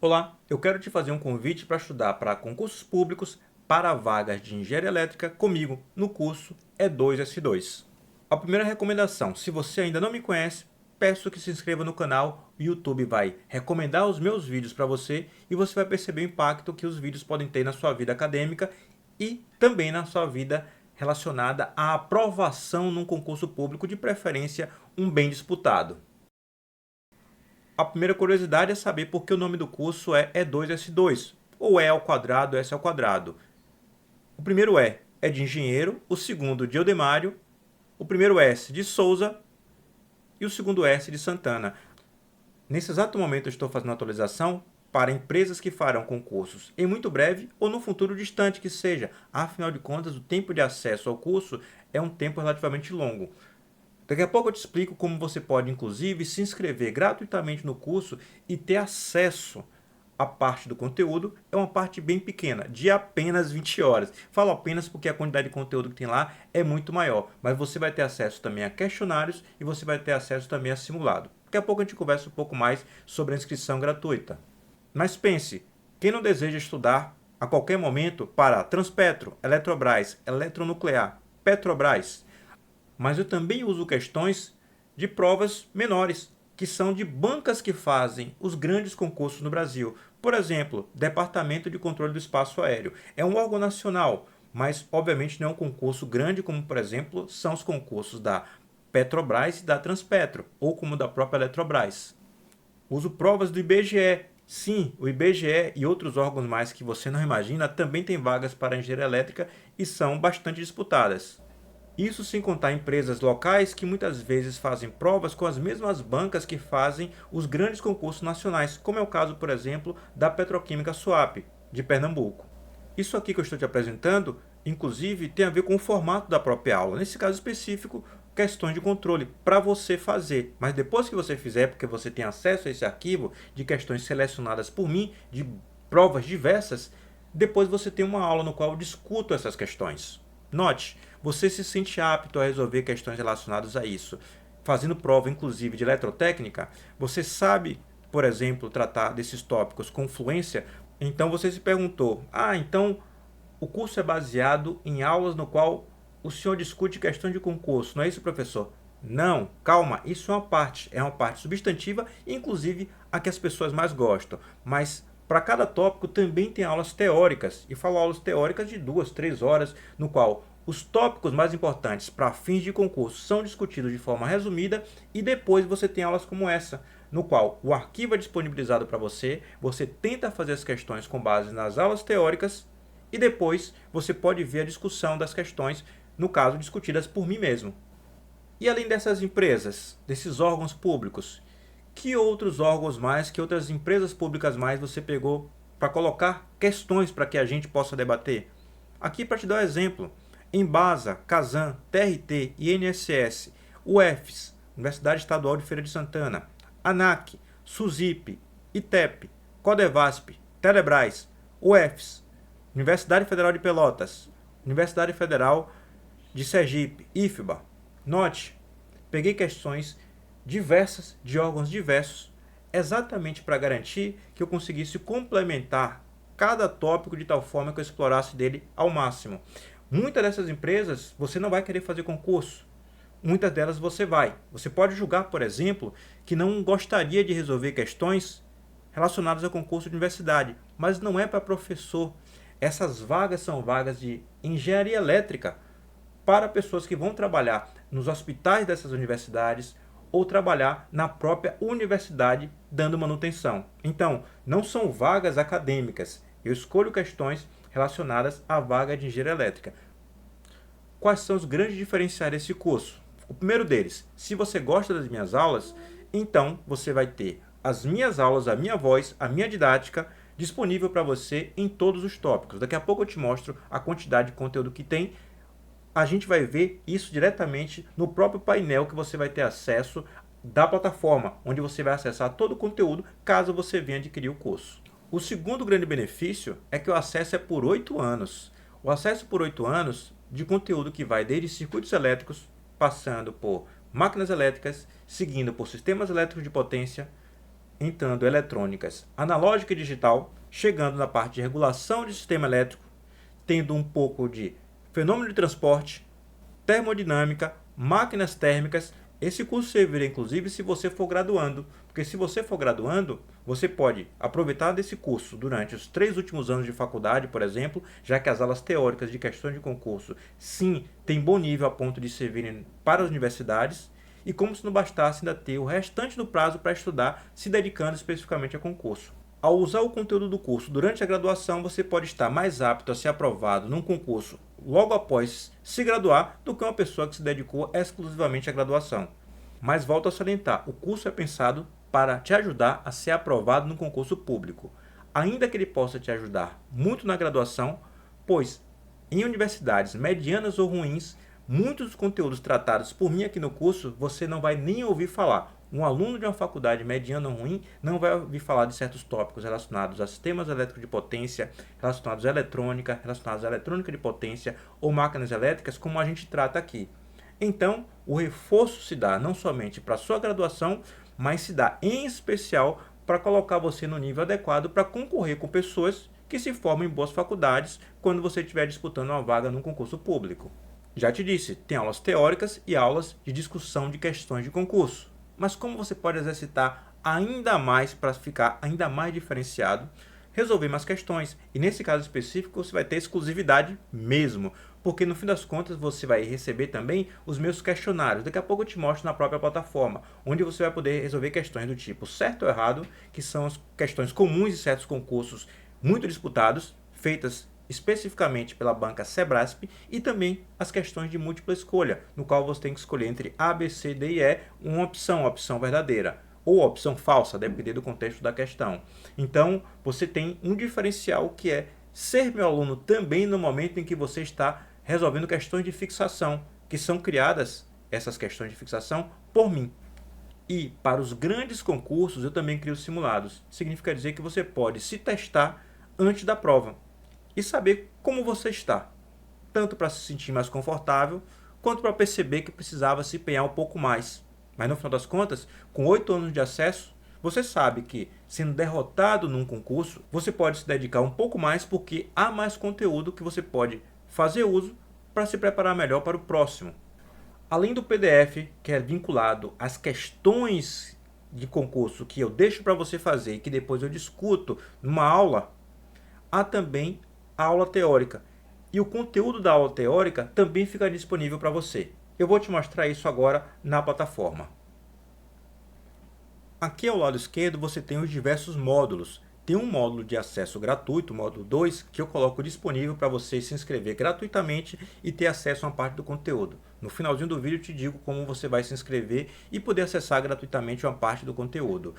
Olá, eu quero te fazer um convite para estudar para concursos públicos para vagas de engenharia elétrica comigo no curso E2S2. A primeira recomendação, se você ainda não me conhece, peço que se inscreva no canal. O YouTube vai recomendar os meus vídeos para você e você vai perceber o impacto que os vídeos podem ter na sua vida acadêmica e também na sua vida relacionada à aprovação num concurso público, de preferência um bem disputado. A primeira curiosidade é saber por que o nome do curso é E2S2, ou E ao quadrado, S ao quadrado. O primeiro E é de engenheiro, o segundo de Eudemário, o primeiro S de Souza e o segundo S de Santana. Nesse exato momento eu estou fazendo a atualização para empresas que farão concursos em muito breve ou no futuro distante que seja. Afinal de contas, o tempo de acesso ao curso é um tempo relativamente longo. Daqui a pouco eu te explico como você pode, inclusive, se inscrever gratuitamente no curso e ter acesso à parte do conteúdo. É uma parte bem pequena, de apenas 20 horas. Falo apenas porque a quantidade de conteúdo que tem lá é muito maior, mas você vai ter acesso também a questionários e você vai ter acesso também a simulado. Daqui a pouco a gente conversa um pouco mais sobre a inscrição gratuita. Mas pense, quem não deseja estudar a qualquer momento para Transpetro, Eletrobras, Eletronuclear, Petrobras, mas eu também uso questões de provas menores, que são de bancas que fazem os grandes concursos no Brasil. Por exemplo, Departamento de Controle do Espaço Aéreo. É um órgão nacional, mas obviamente não é um concurso grande como, por exemplo, são os concursos da Petrobras e da Transpetro, ou como da própria Eletrobras. Uso provas do IBGE. Sim, o IBGE e outros órgãos mais que você não imagina também tem vagas para engenharia elétrica e são bastante disputadas. Isso sem contar empresas locais que muitas vezes fazem provas com as mesmas bancas que fazem os grandes concursos nacionais, como é o caso, por exemplo, da Petroquímica Suape, de Pernambuco. Isso aqui que eu estou te apresentando, inclusive, tem a ver com o formato da própria aula. Nesse caso específico, questões de controle para você fazer. Mas depois que você fizer, porque você tem acesso a esse arquivo de questões selecionadas por mim, de provas diversas, depois você tem uma aula no qual eu discuto essas questões. Note, você se sente apto a resolver questões relacionadas a isso. Fazendo prova, inclusive, de eletrotécnica, você sabe, por exemplo, tratar desses tópicos com fluência. Então você se perguntou, então o curso é baseado em aulas no qual o senhor discute questões de concurso, não é isso, professor? Não, calma, isso é uma parte substantiva, inclusive a que as pessoas mais gostam. Mas para cada tópico também tem aulas teóricas, e falo aulas teóricas de 2, 3 horas, no qual os tópicos mais importantes para fins de concurso são discutidos de forma resumida e depois você tem aulas como essa, no qual o arquivo é disponibilizado para você, você tenta fazer as questões com base nas aulas teóricas e depois você pode ver a discussão das questões, no caso discutidas por mim mesmo. E além dessas empresas, desses órgãos públicos, que outros órgãos mais, que outras empresas públicas mais você pegou para colocar questões para que a gente possa debater? Aqui para te dar um exemplo, Embasa, Casan, TRT, INSS, UFES, Universidade Estadual de Feira de Santana, ANAC, SUSIP, ITEP, Codevasp, Telebrás, UFES, Universidade Federal de Pelotas, Universidade Federal de Sergipe, IFBA. Note, peguei questões diversas, de órgãos diversos, exatamente para garantir que eu conseguisse complementar cada tópico de tal forma que eu explorasse dele ao máximo. Muitas dessas empresas você não vai querer fazer concurso. Muitas delas você vai. Você pode julgar, por exemplo, que não gostaria de resolver questões relacionadas ao concurso de universidade, mas não é para professor. Essas vagas são vagas de engenharia elétrica para pessoas que vão trabalhar nos hospitais dessas universidades ou trabalhar na própria universidade dando manutenção. Então, não são vagas acadêmicas. Eu escolho questões relacionadas à vaga de engenharia elétrica. Quais são os grandes diferenciais desse curso? O primeiro deles, se você gosta das minhas aulas, então você vai ter as minhas aulas, a minha voz, a minha didática disponível para você em todos os tópicos. Daqui a pouco eu te mostro a quantidade de conteúdo que tem. A gente vai ver isso diretamente no próprio painel que você vai ter acesso da plataforma, onde você vai acessar todo o conteúdo caso você venha adquirir o curso. O segundo grande benefício é que o acesso é por 8 anos. O acesso por 8 anos de conteúdo que vai desde circuitos elétricos, passando por máquinas elétricas, seguindo por sistemas elétricos de potência, entrando eletrônicas analógica e digital, chegando na parte de regulação de sistema elétrico, tendo um pouco de fenômeno de transporte, termodinâmica, máquinas térmicas. Esse curso servirá inclusive se você for graduando, porque se você for graduando, você pode aproveitar desse curso durante os 3 últimos anos de faculdade, por exemplo, já que as aulas teóricas de questões de concurso, sim, têm bom nível a ponto de servirem para as universidades, e como se não bastasse ainda ter o restante do prazo para estudar, se dedicando especificamente a concurso. Ao usar o conteúdo do curso durante a graduação, você pode estar mais apto a ser aprovado num concurso logo após se graduar do que uma pessoa que se dedicou exclusivamente à graduação. Mas volto a salientar, o curso é pensado para te ajudar a ser aprovado no concurso público. Ainda que ele possa te ajudar muito na graduação, pois em universidades medianas ou ruins, muitos dos conteúdos tratados por mim aqui no curso você não vai nem ouvir falar. Um aluno de uma faculdade mediana ou ruim não vai ouvir falar de certos tópicos relacionados a sistemas elétricos de potência, relacionados à eletrônica, de potência ou máquinas elétricas, como a gente trata aqui. Então, o reforço se dá não somente para a sua graduação, mas se dá em especial para colocar você no nível adequado para concorrer com pessoas que se formam em boas faculdades quando você estiver disputando uma vaga num concurso público. Já te disse, tem aulas teóricas e aulas de discussão de questões de concurso. Mas como você pode exercitar ainda mais para ficar ainda mais diferenciado, resolver mais questões. E nesse caso específico você vai ter exclusividade mesmo, porque no fim das contas você vai receber também os meus questionários. Daqui a pouco eu te mostro na própria plataforma, onde você vai poder resolver questões do tipo certo ou errado, que são as questões comuns de certos concursos muito disputados, feitas especificamente pela banca Sebrasp, e também as questões de múltipla escolha, no qual você tem que escolher entre A, B, C, D e E, uma opção verdadeira, ou a opção falsa, dependendo do contexto da questão. Então, você tem um diferencial que é ser meu aluno também no momento em que você está resolvendo questões de fixação, que são criadas, essas questões de fixação, por mim. E para os grandes concursos eu também crio simulados. Significa dizer que você pode se testar antes da prova e saber como você está, tanto para se sentir mais confortável, quanto para perceber que precisava se empenhar um pouco mais. Mas no final das contas, com 8 anos de acesso, você sabe que, sendo derrotado num concurso, você pode se dedicar um pouco mais porque há mais conteúdo que você pode fazer uso para se preparar melhor para o próximo. Além do PDF, que é vinculado às questões de concurso que eu deixo para você fazer e que depois eu discuto numa aula, há também a aula teórica. E o conteúdo da aula teórica também fica disponível para você. Eu vou te mostrar isso agora na plataforma. Aqui ao lado esquerdo você tem os diversos módulos. Tem um módulo de acesso gratuito, o módulo 2, que eu coloco disponível para você se inscrever gratuitamente e ter acesso a uma parte do conteúdo. No finalzinho do vídeo eu te digo como você vai se inscrever e poder acessar gratuitamente uma parte do conteúdo.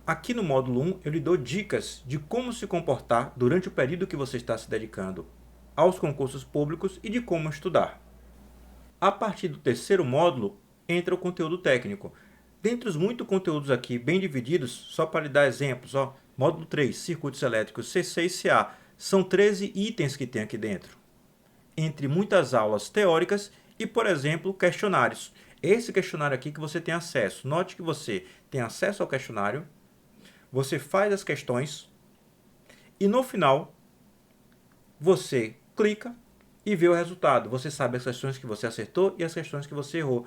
Aqui no módulo 1 eu lhe dou dicas de como se comportar durante o período que você está se dedicando aos concursos públicos e de como estudar. A partir do terceiro módulo entra o conteúdo técnico. Dentre os muitos conteúdos aqui bem divididos, só para lhe dar exemplos, módulo 3, circuitos elétricos C6 e CA, são 13 itens que tem aqui dentro. Entre muitas aulas teóricas e, por exemplo, questionários. Esse questionário aqui que você tem acesso. Note que você tem acesso ao questionário, você faz as questões e no final você clica e vê o resultado. Você sabe as questões que você acertou e as questões que você errou.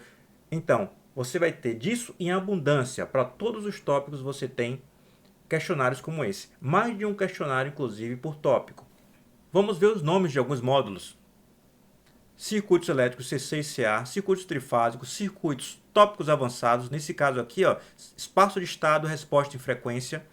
Então, você vai ter disso em abundância. Para todos os tópicos você tem questionários como esse. Mais de um questionário, inclusive, por tópico. Vamos ver os nomes de alguns módulos. Circuitos elétricos C6CA, circuitos trifásicos, circuitos tópicos avançados. Nesse caso aqui, espaço de estado, resposta em frequência.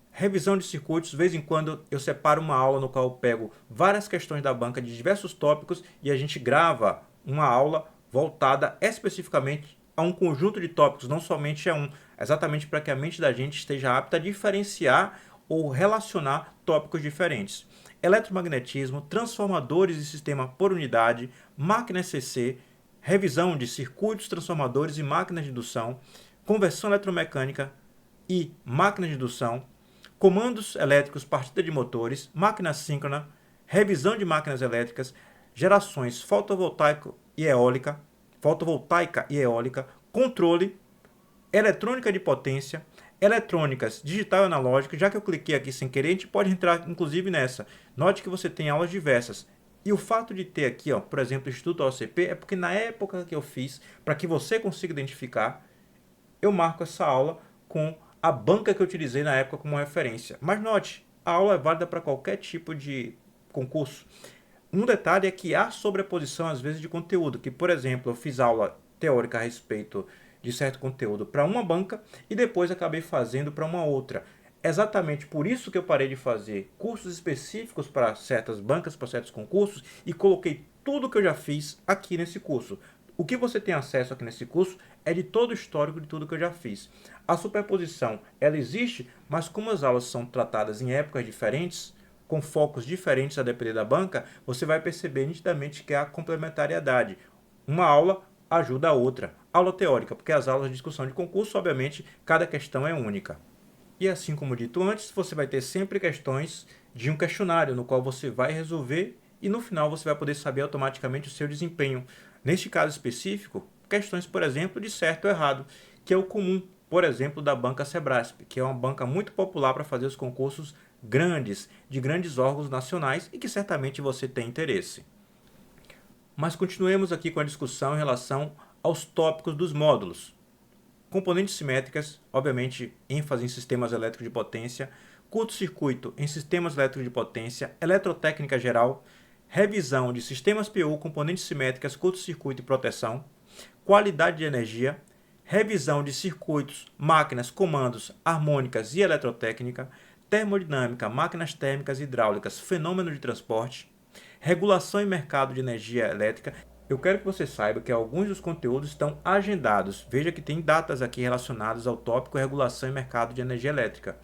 Revisão de circuitos, de vez em quando eu separo uma aula no qual eu pego várias questões da banca de diversos tópicos e a gente grava uma aula voltada especificamente a um conjunto de tópicos, não somente a um, exatamente para que a mente da gente esteja apta a diferenciar ou relacionar tópicos diferentes. Eletromagnetismo, transformadores e sistema por unidade, máquina CC, revisão de circuitos, transformadores e máquinas de indução, conversão eletromecânica e máquinas de indução, comandos elétricos, partida de motores, máquina síncrona, revisão de máquinas elétricas, gerações fotovoltaica e eólica, controle eletrônica de potência, eletrônicas digital e analógica. Já que eu cliquei aqui sem querer, a gente pode entrar inclusive nessa. Note que você tem aulas diversas. E o fato de ter aqui, ó, por exemplo, o Instituto OCP, é porque na época que eu fiz, para que você consiga identificar, eu marco essa aula com a banca que eu utilizei na época como referência. Mas note, a aula é válida para qualquer tipo de concurso. Um detalhe é que há sobreposição às vezes de conteúdo, que por exemplo, eu fiz aula teórica a respeito de certo conteúdo para uma banca e depois acabei fazendo para uma outra. Exatamente por isso que eu parei de fazer cursos específicos para certas bancas, para certos concursos, e coloquei tudo que eu já fiz aqui nesse curso. O que você tem acesso aqui nesse curso é de todo o histórico de tudo que eu já fiz. A superposição, ela existe, mas como as aulas são tratadas em épocas diferentes, com focos diferentes a depender da banca, você vai perceber nitidamente que há complementariedade. Uma aula ajuda a outra. Aula teórica, porque as aulas de discussão de concurso, obviamente, cada questão é única. E assim como dito antes, você vai ter sempre questões de um questionário, no qual você vai resolver e no final você vai poder saber automaticamente o seu desempenho. Neste caso específico, questões, por exemplo, de certo ou errado, que é o comum, por exemplo, da banca Sebrasp, que é uma banca muito popular para fazer os concursos grandes, de grandes órgãos nacionais e que certamente você tem interesse. Mas continuemos aqui com a discussão em relação aos tópicos dos módulos. Componentes simétricas, obviamente, ênfase em sistemas elétricos de potência, curto-circuito em sistemas elétricos de potência, eletrotécnica geral, revisão de sistemas PU, componentes simétricas, curto-circuito e proteção, qualidade de energia, revisão de circuitos, máquinas, comandos, harmônicas e eletrotécnica, termodinâmica, máquinas térmicas e hidráulicas, fenômeno de transporte, regulação e mercado de energia elétrica. Eu quero que você saiba que alguns dos conteúdos estão agendados. Veja que tem datas aqui relacionadas ao tópico regulação e mercado de energia elétrica.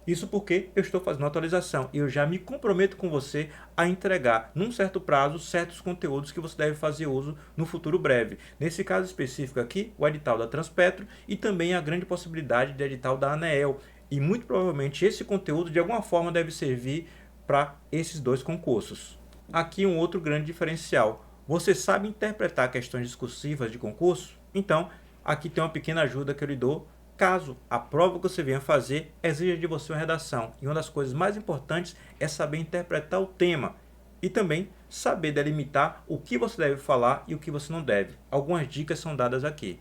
Isso porque eu estou fazendo atualização e eu já me comprometo com você a entregar, num certo prazo, certos conteúdos que você deve fazer uso no futuro breve. Nesse caso específico aqui, o edital da Transpetro e também a grande possibilidade de edital da ANEEL. E muito provavelmente esse conteúdo de alguma forma deve servir para esses dois concursos. Aqui um outro grande diferencial. Você sabe interpretar questões discursivas de concurso? Então, aqui tem uma pequena ajuda que eu lhe dou caso a prova que você venha fazer exija de você uma redação. E uma das coisas mais importantes é saber interpretar o tema e também saber delimitar o que você deve falar e o que você não deve. Algumas dicas são dadas aqui.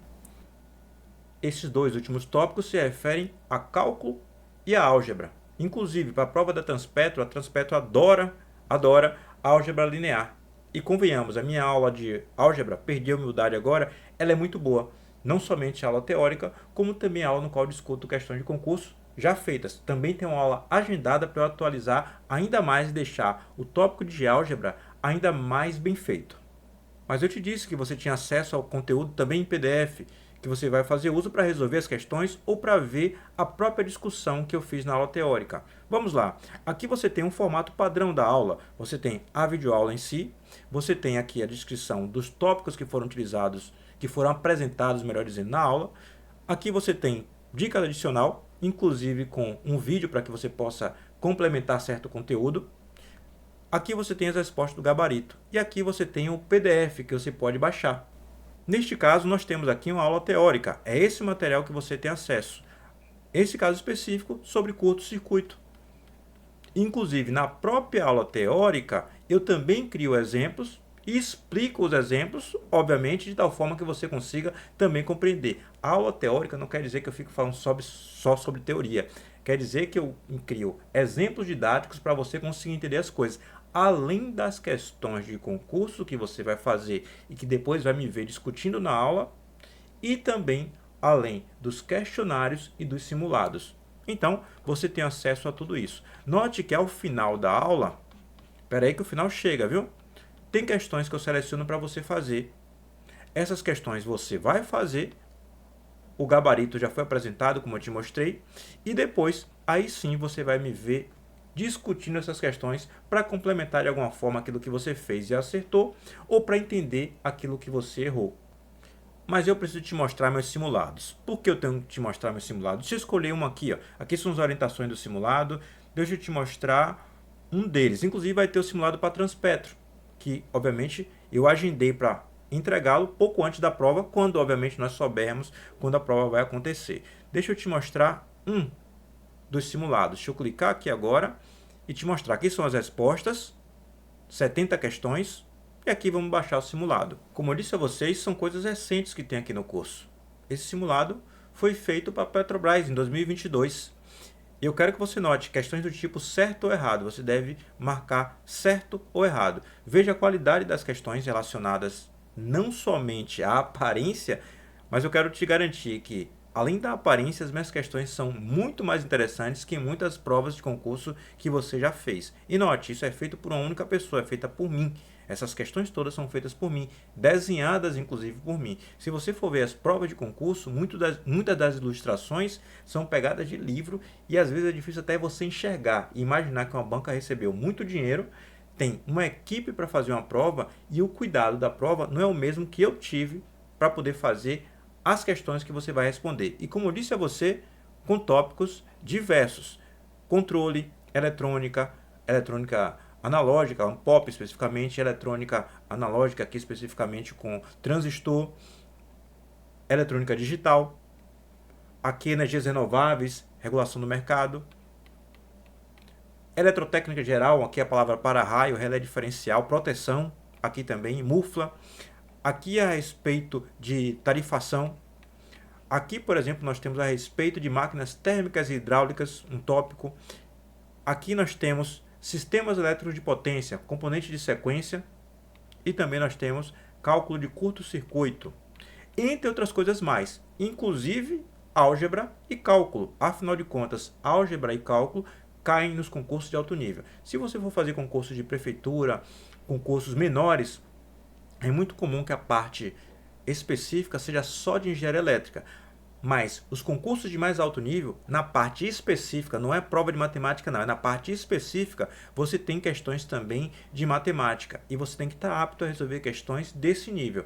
Esses dois últimos tópicos se referem a cálculo e a álgebra. Inclusive, para a prova da Transpetro, a Transpetro adora álgebra linear. E convenhamos, a minha aula de álgebra, perdi a humildade agora, ela é muito boa. Não somente a aula teórica, como também a aula no qual eu discuto questões de concurso já feitas. Também tem uma aula agendada para eu atualizar ainda mais e deixar o tópico de álgebra ainda mais bem feito. Mas eu te disse que você tinha acesso ao conteúdo também em PDF, que você vai fazer uso para resolver as questões ou para ver a própria discussão que eu fiz na aula teórica. Vamos lá. Aqui você tem um formato padrão da aula. Você tem a videoaula em si, você tem aqui a descrição dos tópicos que foram utilizados, que foram apresentados, melhor dizendo, na aula. Aqui você tem dica adicional, inclusive com um vídeo para que você possa complementar certo conteúdo. Aqui você tem as respostas do gabarito. E aqui você tem o PDF que você pode baixar. Neste caso, nós temos aqui uma aula teórica. É esse material que você tem acesso. Esse caso específico sobre curto-circuito. Inclusive, na própria aula teórica, eu também crio exemplos e explico os exemplos, obviamente, de tal forma que você consiga também compreender. A aula teórica não quer dizer que eu fico falando só sobre teoria. Quer dizer que eu crio exemplos didáticos para você conseguir entender as coisas. Além das questões de concurso que você vai fazer e que depois vai me ver discutindo na aula, e também além dos questionários e dos simulados. Então, você tem acesso a tudo isso. Note que ao final da aula, espera aí que o final chega, viu? Tem questões que eu seleciono para você fazer. Essas questões você vai fazer, o gabarito já foi apresentado, como eu te mostrei, e depois, aí sim, você vai me ver discutindo essas questões para complementar de alguma forma aquilo que você fez e acertou, ou para entender aquilo que você errou. Mas eu preciso te mostrar meus simulados. Por que eu tenho que te mostrar meus simulados? Deixa eu escolher um aqui, ó. Aqui são as orientações do simulado. Deixa eu te mostrar um deles. Inclusive vai ter o simulado para Transpetro, que obviamente eu agendei para entregá-lo pouco antes da prova, quando obviamente nós soubermos quando a prova vai acontecer. Deixa eu te mostrar um dos simulados. Deixa eu clicar aqui agora e te mostrar. Aqui são as respostas, 70 questões, e aqui vamos baixar o simulado. Como eu disse a vocês, são coisas recentes que tem aqui no curso. Esse simulado foi feito para a Petrobras em 2022. Eu quero que você note questões do tipo certo ou errado. Você deve marcar certo ou errado. Veja a qualidade das questões relacionadas não somente à aparência, mas eu quero te garantir que, além da aparência, as minhas questões são muito mais interessantes que muitas provas de concurso que você já fez. E note, isso é feito por uma única pessoa, é feita por mim. Essas questões todas são feitas por mim, desenhadas inclusive por mim. Se você for ver as provas de concurso, muitas das ilustrações são pegadas de livro e às vezes é difícil até você enxergar e imaginar que uma banca recebeu muito dinheiro, tem uma equipe para fazer uma prova e o cuidado da prova não é o mesmo que eu tive para poder fazer as questões que você vai responder. E como eu disse a você, com tópicos diversos: controle, eletrônica analógica, um POP especificamente, eletrônica analógica aqui especificamente com transistor, eletrônica digital, aqui energias renováveis, regulação do mercado, eletrotécnica geral, aqui a palavra para-raio, relé diferencial, proteção, aqui também, mufla, aqui a respeito de tarifação, aqui, por exemplo, nós temos a respeito de máquinas térmicas e hidráulicas, um tópico, aqui nós temos sistemas elétricos de potência, componente de sequência, e também nós temos cálculo de curto-circuito, entre outras coisas mais, inclusive álgebra e cálculo. Afinal de contas, álgebra e cálculo caem nos concursos de alto nível. Se você for fazer concursos de prefeitura, concursos menores, é muito comum que a parte específica seja só de engenharia elétrica. Mas os concursos de mais alto nível, na parte específica, não é prova de matemática não, é na parte específica, você tem questões também de matemática. E você tem que estar apto a resolver questões desse nível.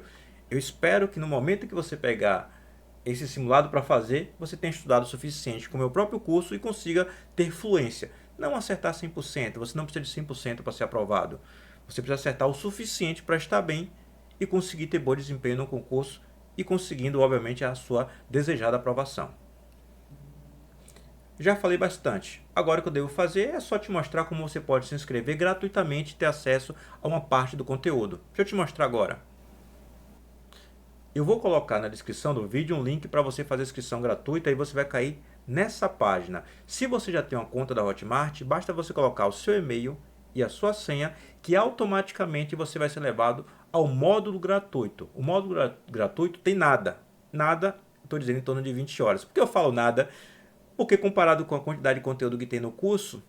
Eu espero que no momento que você pegar esse simulado para fazer, você tenha estudado o suficiente com o meu próprio curso e consiga ter fluência. Não acertar 100%, você não precisa de 100% para ser aprovado. Você precisa acertar o suficiente para estar bem e conseguir ter bom desempenho no concurso e conseguindo, obviamente, a sua desejada aprovação. Já falei bastante. Agora o que eu devo fazer é só te mostrar como você pode se inscrever gratuitamente e ter acesso a uma parte do conteúdo. Deixa eu te mostrar agora. Eu vou colocar na descrição do vídeo um link para você fazer a inscrição gratuita e você vai cair nessa página. Se você já tem uma conta da Hotmart, basta você colocar o seu e-mail e a sua senha, que automaticamente você vai ser levado ao módulo gratuito. O módulo gratuito tem nada, estou dizendo em torno de 20 horas. Por que eu falo nada? Porque comparado com a quantidade de conteúdo que tem no curso,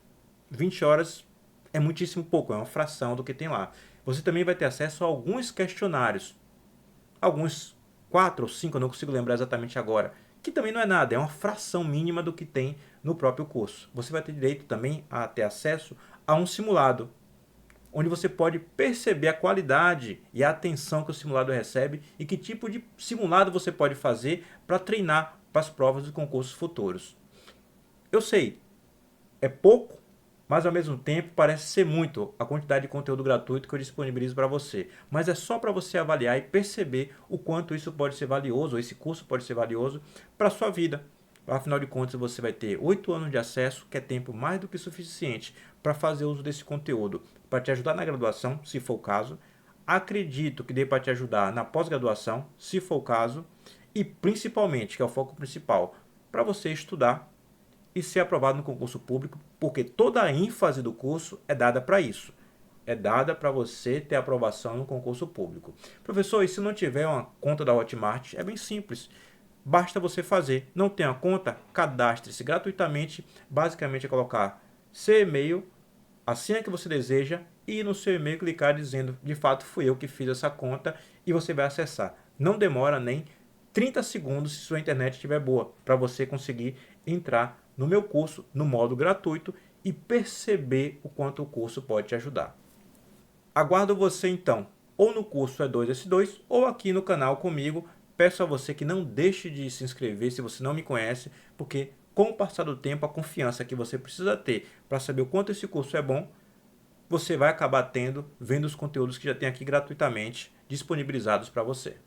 20 horas é muitíssimo pouco, é uma fração do que tem lá. Você também vai ter acesso a alguns questionários, alguns 4 ou 5, eu não consigo lembrar exatamente agora, que também não é nada, é uma fração mínima do que tem no próprio curso. Você vai ter direito também a ter acesso a um simulado, onde você pode perceber a qualidade e a atenção que o simulado recebe e que tipo de simulado você pode fazer para treinar para as provas de concursos futuros. Eu sei, é pouco, mas ao mesmo tempo parece ser muito a quantidade de conteúdo gratuito que eu disponibilizo para você. Mas é só para você avaliar e perceber o quanto isso pode ser valioso, ou esse curso pode ser valioso para a sua vida. Afinal de contas, você vai ter 8 anos de acesso, que é tempo mais do que suficiente para fazer uso desse conteúdo, para te ajudar na graduação, se for o caso. Acredito que dê para te ajudar na pós-graduação, se for o caso. E principalmente, que é o foco principal, para você estudar e ser aprovado no concurso público, porque toda a ênfase do curso é dada para isso. É dada para você ter aprovação no concurso público. Professor, e se não tiver uma conta da Hotmart? É bem simples. Basta você fazer. Não tem a conta? Cadastre-se gratuitamente. Basicamente é colocar seu e-mail, a senha que você deseja e no seu e-mail clicar dizendo: de fato fui eu que fiz essa conta, e você vai acessar. Não demora nem 30 segundos se sua internet estiver boa para você conseguir entrar no meu curso no modo gratuito e perceber o quanto o curso pode te ajudar. Aguardo você então ou no curso E2S2 ou aqui no canal comigo. Peço a você que não deixe de se inscrever se você não me conhece, porque com o passar do tempo, a confiança que você precisa ter para saber o quanto esse curso é bom você vai acabar tendo vendo os conteúdos que já tem aqui gratuitamente disponibilizados para você.